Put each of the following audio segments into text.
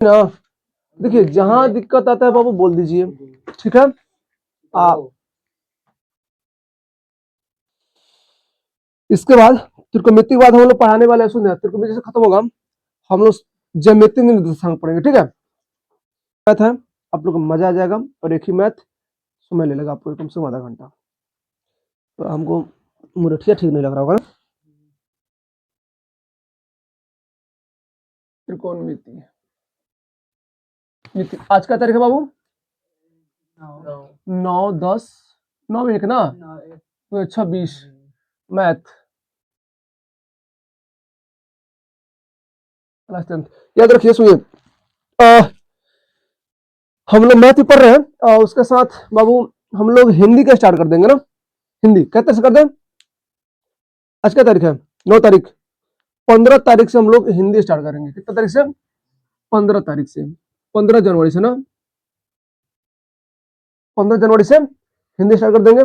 ना। देखिए जहां दिक्कत आता है बाबू बोल दीजिए, ठीक है। इसके बाद त्रिकोणमिति के बाद हम लोग पढ़ाने वाले हैं, सुनिए त्रिकोणमिति से खत्म होगा, हम लोग ज्यामितीय निर्देशांक पढ़ेंगे, ठीक है। मैथ है, आप लोग को मजा आ जाएगा, और एक ही मैथ समय ले लेगा आपको कम से कम आधा घंटा, तो हमको मुरठिया ठीक नहीं लग रहा होगा ना। त्रिकोणमिति आज का तारीख है बाबू 9/10, 9 ना, 26 मैथ क्लास 10। याद रखिए, सुनिए हम लोग मैथ ही पढ़ रहे हैं, उसके साथ बाबू हम लोग हिंदी का स्टार्ट कर देंगे ना। हिंदी कैसे से कर दें? आज क्या तारीख है? 9 तारीख। 15 तारीख से हम लोग हिंदी स्टार्ट करेंगे। कितना तारीख से? 15 तारीख से, 15 जनवरी से ना, 15 जनवरी से हिंदी स्टार्ट कर देंगे।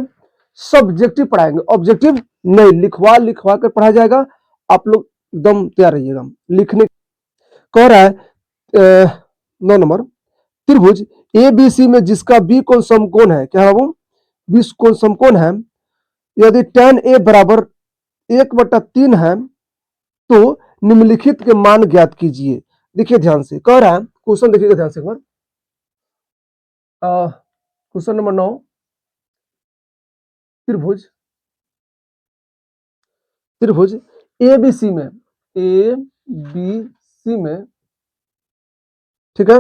सब्जेक्टिव पढ़ाएंगे, ऑब्जेक्टिव नहीं, लिखवा लिखवा कर पढ़ाया जाएगा। आप लोग एकदम तैयार रहिएगा लिखने। कह रहा है 9 नंबर, त्रिभुज ए बी सी में जिसका बी कोण समकोण है, क्या है बाबू? बी कोण समकोण है, यदि tan ए बराबर 1/3 है तो निम्नलिखित के मान ज्ञात कीजिए। देखिए ध्यान से, कह रहा है क्वेश्चन, देखिएगा ध्यान से एक बार। क्वेश्चन नंबर 9, त्रिभुज त्रिभुज ए बी सी में, ए बी सी में, ठीक है,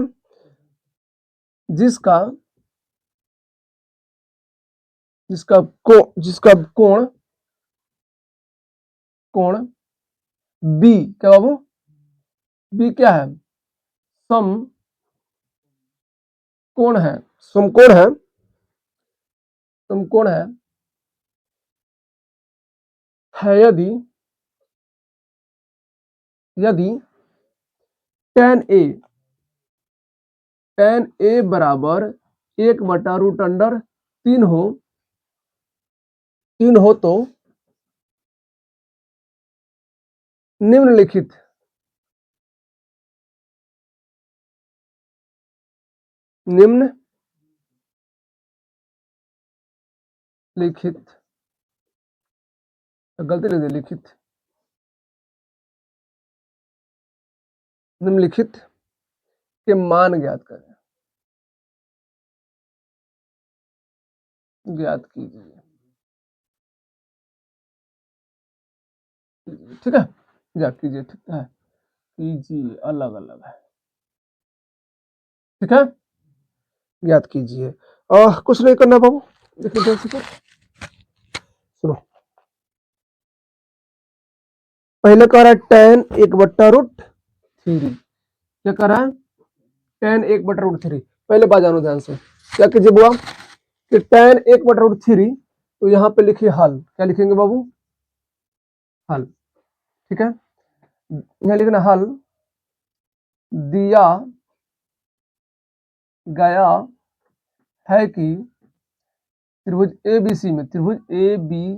जिसका जिसका जिसका कोण कोण बी, क्या बाबू? बी क्या है? सम कोण है, समकोण है, समकोण है यदि यदि tan ए बराबर 1/√3 हो तो निम्नलिखित गलती नहीं दी, निम्नलिखित के मान ज्ञात करें, ज्ञात कीजिए, ठीक है, ज्ञात कीजिए, ठीक है, कीजिए, अलग अलग है, ठीक है, ज्ञात कीजिए। कुछ नहीं करना बाबू, देखिए सुनो, पहले कह रहा है tan 1/√3, क्या कह रहा है? tan 1/√3। पहले बात जानो ध्यान से, क्या कीजिए बुआ कि tan 1/√3, तो यहाँ पे लिखिए हल, क्या लिखेंगे बाबू? हल, ठीक है, यहाँ लिखना हल दिया गया है कि त्रिभुज ए बी सी में, त्रिभुज ए बी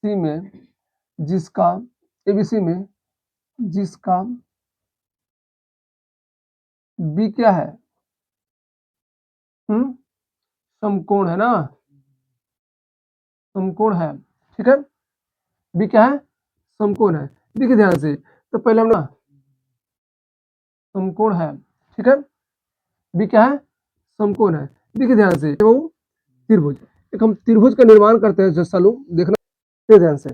सी में जिसका एबीसी में जिसका बी क्या है? समकोण है ना, समकोण है, ठीक है, बी क्या है? समकोण है। देखिए ध्यान से, तो पहले हम ना समकोण है, ठीक है, बी क्या है? समकोण है। देखिए ध्यान से, तो त्रिभुज, एक हम त्रिभुज का निर्माण करते हैं जैसा लोग देखना, देखिए ध्यान से,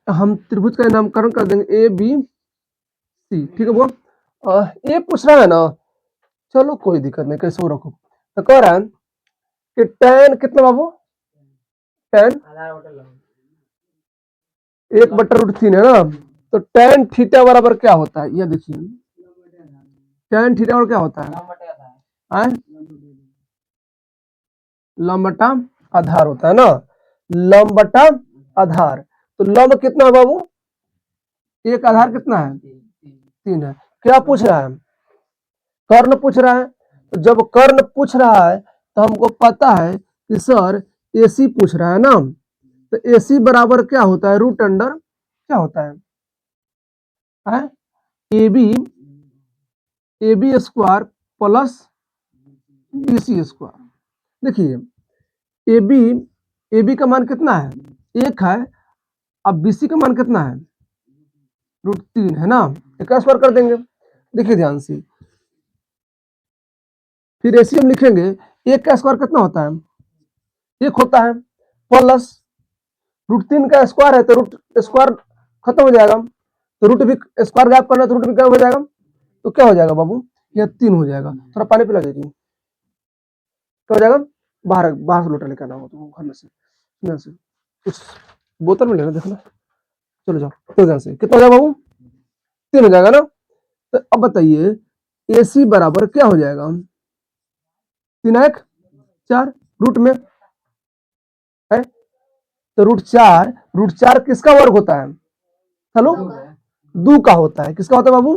हम त्रिभुज का नामकरण कर देंगे ए बी सी, ठीक है वो। ये पूछ रहा है ना, चलो कोई दिक्कत नहीं, कैसे रखो, तो कह रहा है कि tan कितना बाबू? tan 1/√3 है ना, तो tan थीटा बराबर क्या होता है? ये देखिए, tan थीटा बराबर क्या होता है? लंब बटा आधार होता है ना, लंब बटा आधार। तो लंब कितना है बाबू? एक, आधार कितना है? 3 है। क्या पूछ रहा है? कर्ण पूछ रहा है। तो जब कर्ण पूछ रहा है तो हमको पता है कि सर AC पूछ रहा है ना, तो AC बराबर क्या होता है? रूट अंडर क्या होता है? AB A B square plus B C square. देखिए ए बी का मान कितना है, 1 है। अब बी सी का मान कितना है, √3 है ना, इसका स्क्वायर कर देंगे। देखिए ध्यान से, फिर ऐसे हम लिखेंगे 1 का स्क्वायर कितना होता है, 1 होता है, प्लस √3 का स्क्वायर है तो रूट स्क्वायर खत्म हो जाएगा, तो रूट भी स्क्वायर गैप करना तो रूट भी गैप हो जाएगा, तो क्या हो जाएगा बाबू, यह 3 हो जाएगा। थोड़ा पानी पिला दीजिए, क्या हो जाएगा, बाहर बाहर से लोटा लेकर आना हो तो घर में से कुछ बोतल में लेना, देखना, चलो जाओ। तो ध्यान से कितना हो जाएगा बाबू, 3 हो जाएगा ना। तो अब बताइए ए सी बराबर क्या हो जाएगा, 3 1 4 रूट में है, तो √4 किसका वर्ग होता है, हेलो, 2 का होता है। किसका होता है बाबू,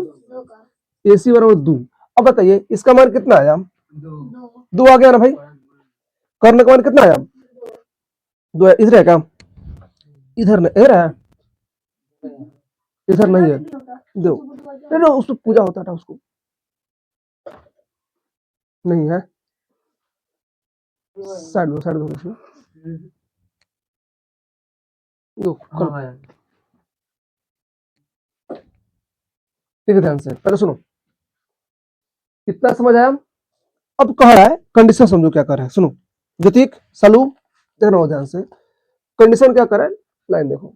ए सी बराबर 2। अब बताइए इसका मान कितना आया, 2 आ गया ना भाई, कर्ण का मान कितना आया, 2 इधर है क्या, इधर नहीं, इधर है, इधर नहीं है, दो नहीं ना, उसको पूजा होता था, उसको नहीं है, साइड दो इसमें दो, ठीक है। ध्यान से पहले सुनो, कितना समझ आया। अब कह रहा है कंडीशन समझो क्या कर रहा है, सुनो ज्योतिक सालू, देखना हो ध्यान से, कंडीशन क्या कर रहा है, लाइन देखो,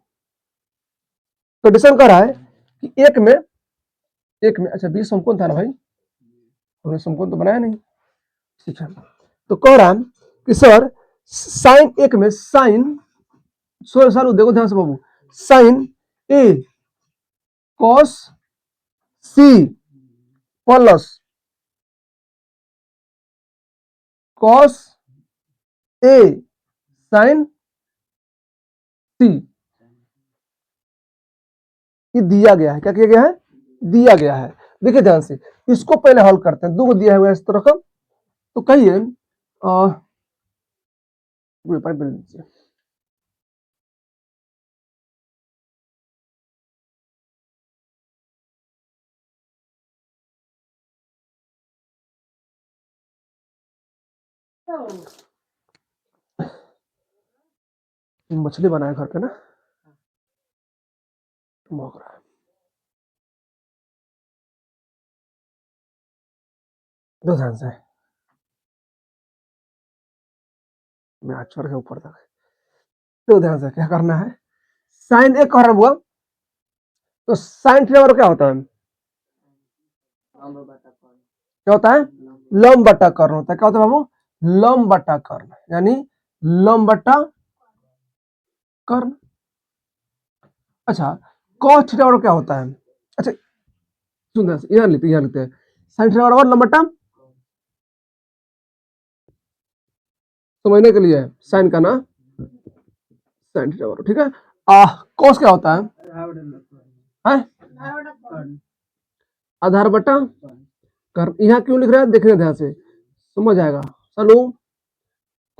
कंडीशन कर रहा है कि एक में अच्छा 20 समकोण था ना भाई, हमने समकोण तो बनाया नहीं, ठीक है। तो कह रहा है कि सर साइन एक में साइन, सालू देखो ध्यान से बाबू, sign A cos C plus cos A sign सी, ये दिया गया है, क्या किया गया है, दिया गया है। देखिए ध्यान से, इसको पहले हल करते हैं, 2 को दिया हुआ है इस तरह का, तो कहिए मछली बनाया घर पे ना, भौंक रहा है, दो ध्यान से, मैं आज छोड़ के ऊपर तक, तो ध्यान से क्या करना है, साइन एक कर हुआ, तो साइन थीटा बराबर क्या होता है, क्या होता है, लंब बटा कर्ण होता है। क्या होता है बाबू, लंब बटा कर्ण, यानी लंब बटा कर्ण। अच्छा cos थीटा बराबर क्या होता है, अच्छा सुन यहाँ लिखते हैं, साइन थीटा बराबर लंब बटा, समझने के लिए साइन का ना, साइन थीटा बराबर, ठीक है। cos क्या होता है, आधार बटा कर्ण, यहाँ क्यों लिख रहा है, देखने ध्यान से समझ आएगा। चलो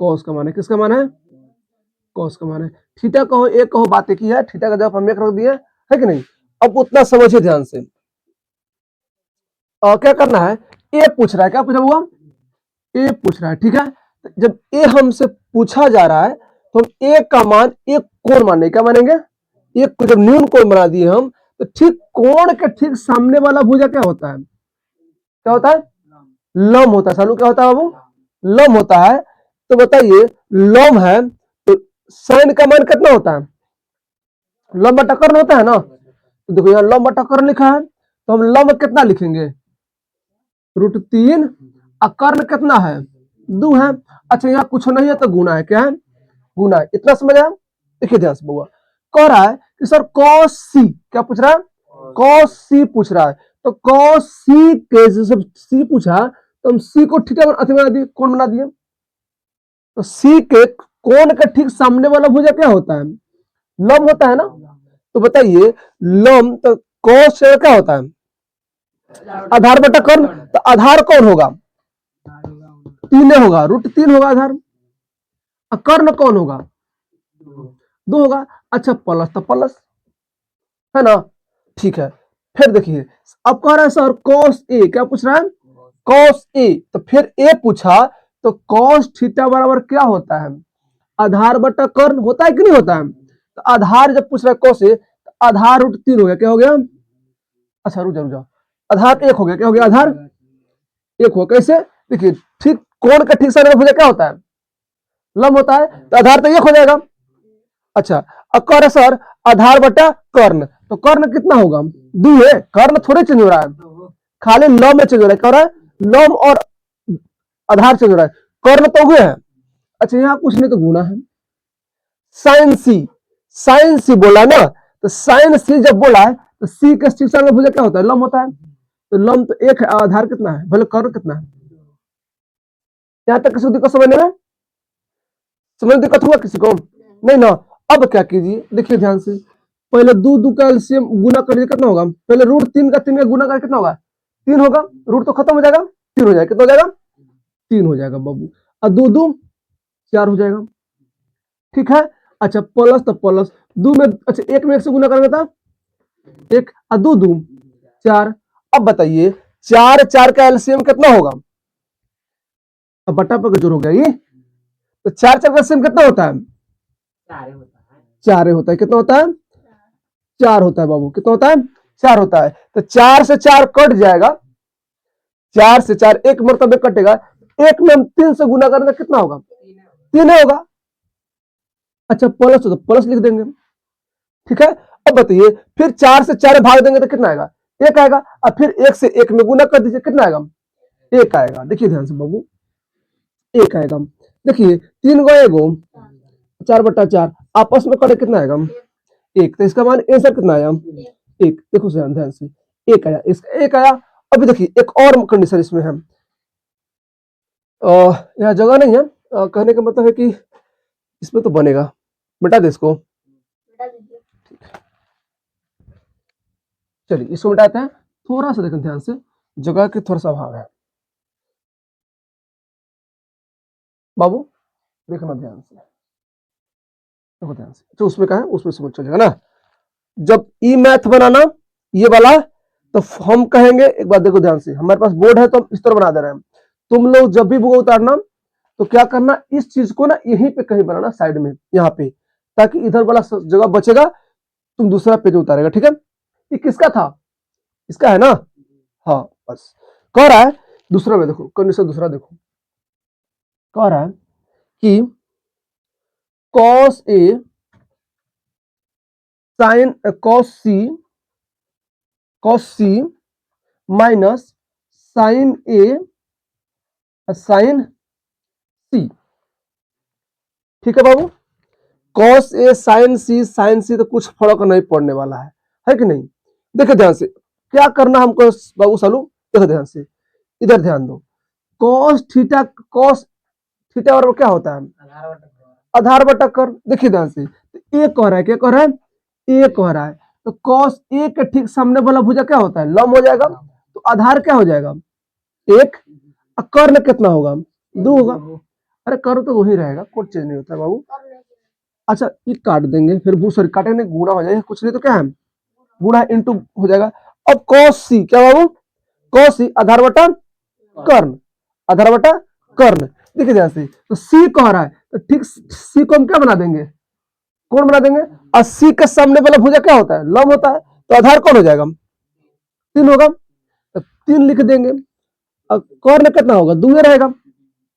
cos का मान है, किसका मान है, cos का मान है, थीटा कहो एक कहो बात एक ही है, थीटा का जवाब हम एक रख दिए है कि नहीं। अब उतना समझिए ध्यान से, क्या करना है, ए पूछ रहा है, क्या पूछा हुआ, ए पूछ रहा है, ठीक है। जब ए हमसे पूछा जा रहा है तो हम ए का मान एक कोण मानेंगे, क्या मानेंगे, एक को जब न्यून कोण बना दिए हम, तो ठीक कोण के ठीक सामने वाला भुजा क्या होता है, क्या होता है, लंब होता है। सालू क्या होता है बाबू, लंब होता है। तो बताइए लंब है तो साइन का मान कितना होता है, लंब बटा कर्ण होता है ना, तो देखो यहाँ लंब बटा कर्ण लिखा है, तो हम लंब कितना लिखेंगे, √3, और कर्ण कितना है, 2 है। अच्छा यहाँ कुछ नहीं है तो गुना है, क्या है, गुना है। इतना समझ आया। देखिए ध्यान से बुआ, कह रहा है कि सर cos c, क्या पूछ रहा है, cos c पूछ रहा है, तो cos c के जब c पूछा तो हम c को थीटा बना दिए, कौन बना दिए, तो c के कोण के ठीक सामने वाला भुजा क्या होता है, लंब होता है ना। तो बताइए लंब तो cos क्या होता है, आधार बटा कर्ण, तो आधार कौन होगा, 3 होगा, √3 होगा आधार, कर्ण कौन होगा, 2 होगा। अच्छा प्लस तो प्लस है ना, ठीक है। फिर देखिए अब कह रहा है सर cos a, क्या पूछ रहा है cos a, तो फिर a पूछा तो cos थीटा बराबर क्या होता है आधार बटा कर्ण होता है कि नहीं होता है। तो आधार जब पूछ रहा है cos a तो आधार रूट 3 हो गया, क्या हो गया, अच्छा रुक जाओ, आधार 1 हो गया, क्या हो गया आधार 1 हो, कैसे देखिए ठीक कोण का ठीक सामने भुजा क्या होता है लंब होता है, तो आधार तो 1 हो जाएगा। अच्छा अब कह रहा सर आधार बटा कर्ण, तो कर्ण कितना होगा 2 है, कर्ण थोड़े चेंज हो रहा है, खाली लंब में चेंज हो रहा है, क्या हो रहा है लंब और आधार चेंज हो रहा है, कर्ण तो हुए हैं। अच्छा यहाँ कुछ नहीं तो गुना है, साइन सी बोला ना, तो साइन सी जब बोला है तो सी के ठीक सामने भुजा क्या होता है लंब होता है, तो लंब तो 1 है, आधार कितना है भले कर्ण कितना है। यहाँ तक किसी को दिक्कत समझ दिक्कत हुआ किसी को नहीं ना। अब क्या कीजिए देखिए ध्यान से, पहले 2 का एलसीएम गुना करिए कितना होगा, पहले रूट 3 का 3 का गुना कर कितना होगा 3 होगा, रूट तो खत्म हो जाएगा 3 हो जाएगा, कितना हो जाएगा 3 हो जाएगा बाबू, और 2 2 4 हो जाएगा, ठीक है। अच्छा प्लस तो प्लस 2 में, अच्छा 1 में 1 से गुना करेंगे तो 1 और 2 2 4। अब बताइए 4 4 का एलसीएम कितना होगा, अब बटा पर जोड़ हो गया ये, तो 4 4 का एलसीएम कितना होता है 4 होता है, कितना होता है 4 होता है बाबू, कितना होता है 4 होता है, तो 4 से 4 कट जाएगा, 4 से 4 एक मरतबे कटेगा, 1 में हम 3 से गुना करेंगे कितना होगा 3 होगा। अच्छा प्लस हो तो प्लस लिख देंगे, ठीक है। अब बताइए फिर 4 से 4 भाग देंगे तो कितना आएगा 1 आएगा, और फिर 1 से 1 में गुना कर दीजिए कितना आएगा 1 आएगा। देखिए ध्यान से बाबू 1 आएगा, देखिए 3 गो 1 4 बटा 4 आपस में कटे कितना आएगा 1, तो इसका मान आंसर कितना आया 1, देखो ध्यान से 1 आया, इसका 1 आया। अभी देखिए एक और कंडीशन इसमें है, यहाँ जगह नहीं है, कहने का मतलब है कि इसमें तो बनेगा, मिटा दे इसको, चलिए इसको मिटाते हैं, थोड़ा सा देखें ध्यान से, जगह के थोड़ा सा अभाव है बाबू, देखना ध्यान से, देखो ध्यान से, तो उसमें क्या है उसमें समझ चलेगा ना। जब ई मैथ बनाना ये वाला, तो हम कहेंगे एक बात देखो ध्यान से, हमारे पास बोर्ड है तो हम इस तरह बना दे रहे हैं, तुम लोग जब भी बुक उतारना तो क्या करना इस चीज को ना यहीं पे कहीं बनाना साइड में यहाँ पे, ताकि इधर वाला जगह बचेगा, तुम दूसरा पेज उतारेगा, ठीक है। ये किसका था इसका है ना, हाँ बस। कह रहा है दूसरा में देखो, कंडीशन दूसरा देखो, कह रहा है कि cos a sin cos c minus sin a sin c, ठीक है बाबू। cos a sin c तो कुछ फर्क नहीं पड़ने वाला है कि नहीं। देखो ध्यान से क्या करना हमको बाबू सालू, देखो ध्यान से इधर ध्यान दो, cos थीटा और क्या होता है आधार बटा कर्ण, देखिए ध्यान से ए कह रहा है, क्या कह रहा है ए कह रहा है, तो cos ए के ठीक सामने वाला भुजा क्या होता है लंब हो जाएगा, तो आधार क्या हो जाएगा 1, कर्ण कितना होगा 2 होगा, अरे कर्ण तो वही रहेगा, कोई चेंज नहीं होता है बाबू। अच्छा ये काट देंगे, फिर सॉरी काटेंगे गुणा हो जाएगा, कुछ नहीं तो क्या है गुणा इंटू हो जाएगा। अब cos c क्या बाबू cos c आधार बटा कर्ण, आधार बटा कर्ण, देखिए ध्यान से, तो c कह रहा है तो ठीक c को हम क्या बना देंगे कौन बना देंगे, और c के सामने वाला भुजा क्या होता है लंब होता है, तो आधार कौन हो जाएगा 3 होगा, तो 3 लिख देंगे, और कर्ण कितना होगा 2 रहेगा,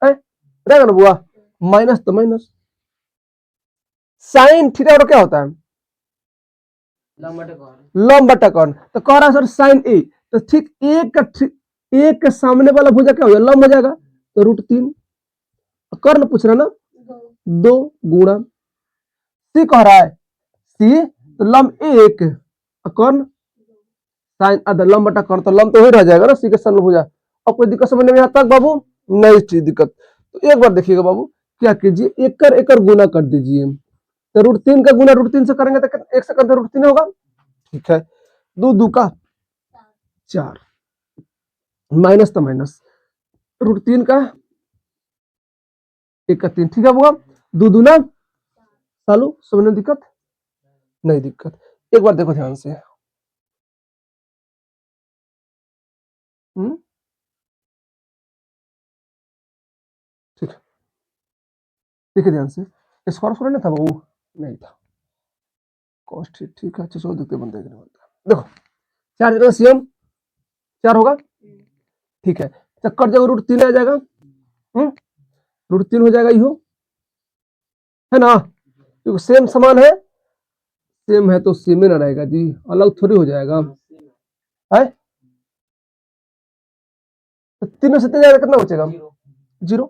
रहेगा ना बुआ, माइनस तो माइनस, साइन थीटा और क्या होता है लंब बटा कर्ण, तो कह रहा है सर साइन ए, तो ठीक एक के सामने वाला भुजा क्या हो जाएगा लंब हो जाएगा, तो रूट 3, कर्ण पूछ रहा ना 2 गुणा सी कह रहा है सी, तो लंब 1 कर्ण साइन आधा लंब बटा कर्ण, तो लंब तो वही रह जाएगा ना सी के सामने भुजा। अब कोई दिक्कत समझने में आता है बाबू, नहीं चीज दिक्कत, तो एक बार देखिएगा बाबू क्या कीजिए एक गुना कर दीजिए, तो रूट 3 का गुना रूट 3 से करेंगे तो 1 से करते रूट 3 होगा, ठीक है। 2 2 का 4 माइनस तो माइनस, रूट 3 का 1 का 3, ठीक है बुआ, 2 दूना सालू, समझने दिक्कत नहीं दिक्कत। एक बार देखो ध्यान से, ठीक है, देखिए ध्यान से, स्क्वायर स्क्वायर नहीं था वो, नहीं था, कॉस ठीक ठीक है। अच्छा चलो देखते बनता है कि नहीं बनता। देखो 4 जगह सीएम 4 होगा, ठीक है। चक्कर जगह √3 आ जाएगा, √3 हो जाएगा यू, है ना, क्योंकि सेम समान है, सेम है तो सेम ही ना रहेगा जी, अलग थोड़ी हो जाएगा है। तो 3 में से 3 जाएगा कितना बचेगा, 0।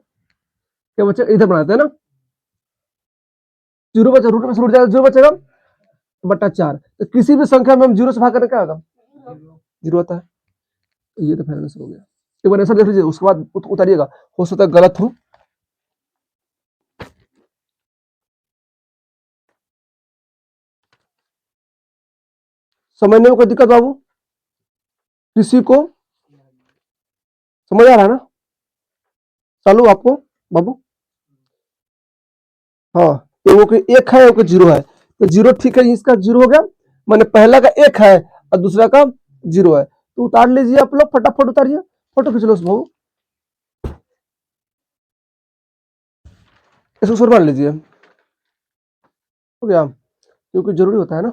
क्या बचेगा, इधर बनाते हैं ना, 0 बचा, रूट में से रूट जाएगा, 0 बचेगा बटा 4। तो किसी भी संख्या में हम 0 से भाग करें क्या होगा, 0 आता है। ये तो फाइनल आंसर हो गया। एक बार आंसर देख लीजिए, उसके बाद उतारिएगा, हो सकता है गलत हो। समझने में कोई दिक्कत बाबू, किसी को समझ आ रहा है ना, चालू आपको बाबू, हाँ। एगो के 1 है, एगो के 0 है, तो 0 ठीक है, इसका 0 हो गया, माने पहला का 1 है और दूसरा का 0 है, तो उतार लीजिए आप लोग, फटाफट उतारिए, फोटो खींच लो उस बाबू, इसको सुर मार लीजिए, हो गया, क्योंकि जरूरी होता है ना।